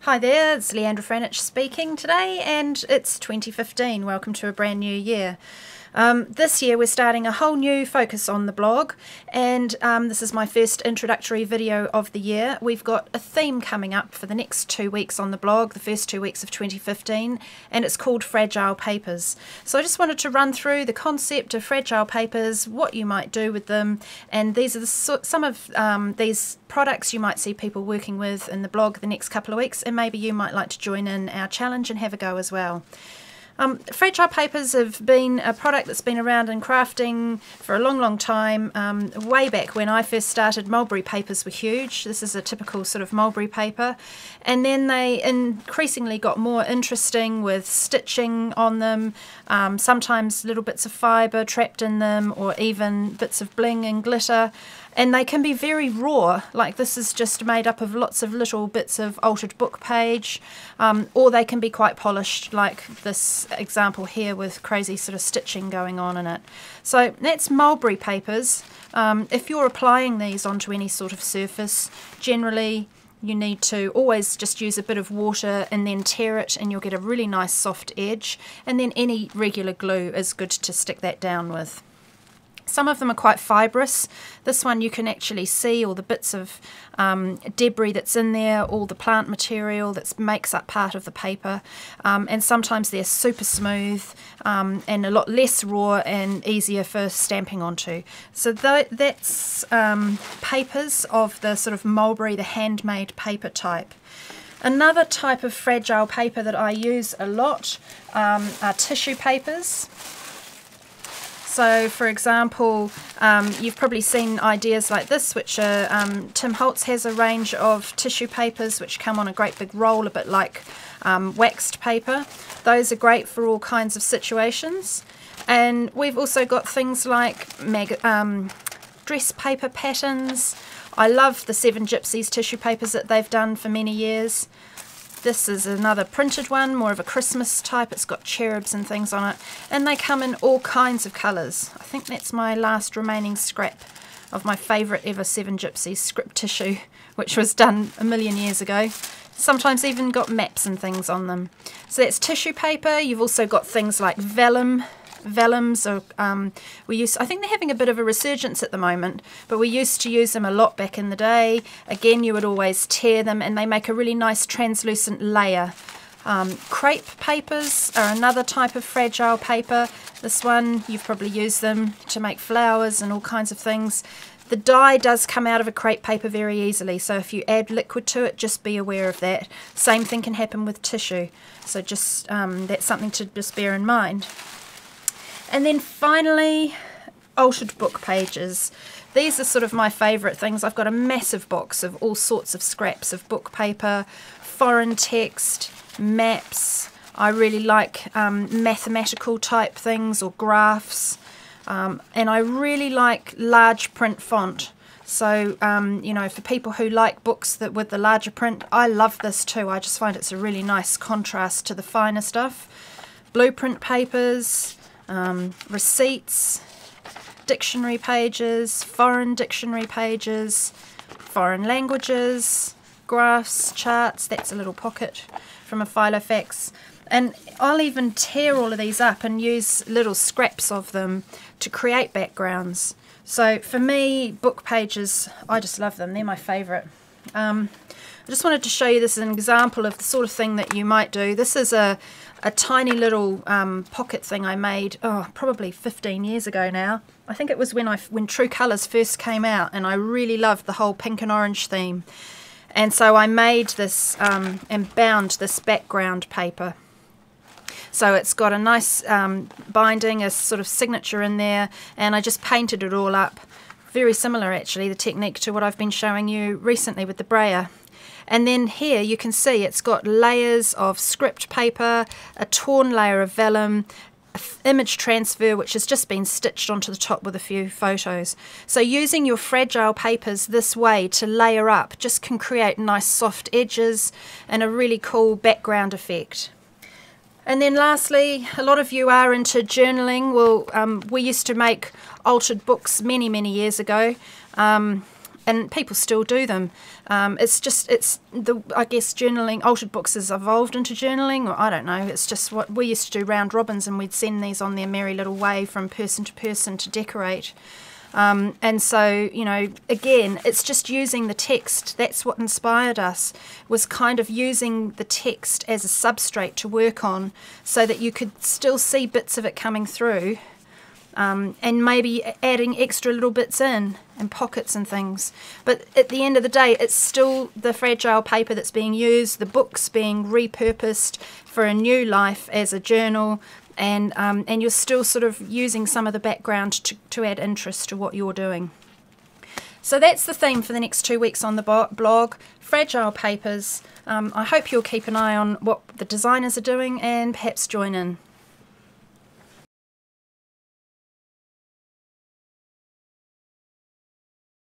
Hi there, it's Leandra Franich speaking today, and it's 2015. Welcome to a brand new year. This year we're starting a whole new focus on the blog, and this is my first introductory video of the year. We've got a theme coming up for the next 2 weeks on the blog, the first 2 weeks of 2015, and it's called Fragile Papers. So I just wanted to run through the concept of fragile papers, what you might do with them, and these are some of these products you might see people working with in the blog the next couple of weeks, and maybe you might like to join in our challenge and have a go as well. Fragile papers have been a product that's been around in crafting for a long time. Way back when I first started, mulberry papers were huge. This is a typical sort of mulberry paper, and then they increasingly got more interesting with stitching on them, sometimes little bits of fibre trapped in them, or even bits of bling and glitter. And they can be very raw, like this is just made up of lots of little bits of altered book page, or they can be quite polished, like this example here with crazy sort of stitching going on in it. So that's mulberry papers. If you're applying these onto any sort of surface, generally you need to always just use a bit of water and then tear it, and you'll get a really nice soft edge, and then any regular glue is good to stick that down with. Some of them are quite fibrous. This one you can actually see all the bits of debris that's in there, all the plant material that makes up part of the paper, and sometimes they're super smooth and a lot less raw and easier for stamping onto. So that's papers of the sort of mulberry, the handmade paper type. Another type of fragile paper that I use a lot are tissue papers. So, for example, you've probably seen ideas like this, which are, Tim Holtz has a range of tissue papers which come on a great big roll, a bit like waxed paper. Those are great for all kinds of situations. And we've also got things like dress paper patterns. I love the Seven Gypsies tissue papers that they've done for many years. This is another printed one, more of a Christmas type. It's got cherubs and things on it, and they come in all kinds of colours. I think that's my last remaining scrap of my favourite ever Seven Gypsies script tissue, which was done a million years ago. Sometimes even got maps and things on them. So that's tissue paper. You've also got things like vellum. Vellums are, I think they're having a bit of a resurgence at the moment, but we used to use them a lot back in the day. Again, you would always tear them, and they make a really nice translucent layer. Crepe papers are another type of fragile paper. This one, you've probably used them to make flowers and all kinds of things. The dye does come out of a crepe paper very easily, so if you add liquid to it, just be aware of that. Same thing can happen with tissue, so just that's something to just bear in mind. And then finally, altered book pages. These are sort of my favourite things. I've got a massive box of all sorts of scraps of book paper, foreign text, maps. I really like mathematical type things or graphs. And I really like large print font. So, you know, for people who like books with the larger print, I love this too. I just find it's a really nice contrast to the finer stuff. Blueprint papers. Receipts, dictionary pages, foreign dictionary pages, foreign languages, graphs, charts. That's a little pocket from a Filofax. And I'll even tear all of these up and use little scraps of them to create backgrounds. So for me, book pages, I just love them. They're my favourite. I just wanted to show you this as an example of the sort of thing that you might do. This is a tiny little pocket thing I made, probably 15 years ago now. I think it was when True Colours first came out, and I really loved the whole pink and orange theme. And so I made this and bound this background paper. So it's got a nice binding, a sort of signature in there, and I just painted it all up. Very similar actually, the technique to what I've been showing you recently with the brayer. And then here you can see it's got layers of script paper, a torn layer of vellum, image transfer which has just been stitched onto the top with a few photos. So using your fragile papers this way to layer up just can create nice soft edges and a really cool background effect. And then lastly, a lot of you are into journaling. Well, we used to make altered books many years ago. and people still do them. I guess journaling, altered books has evolved into journaling, or I don't know, it's just what we used to do, round robins, and we'd send these on their merry little way from person to person to decorate. And so, you know, again, it's just using the text. That's what inspired us, was kind of using the text as a substrate to work on, so that you could still see bits of it coming through, and maybe adding extra little bits in and pockets and things. But at the end of the day, it's still the fragile paper that's being used, the book's being repurposed for a new life as a journal, and you're still sort of using some of the background to add interest to what you're doing. So that's the theme for the next 2 weeks on the blog, fragile papers. I hope you'll keep an eye on what the designers are doing and perhaps join in.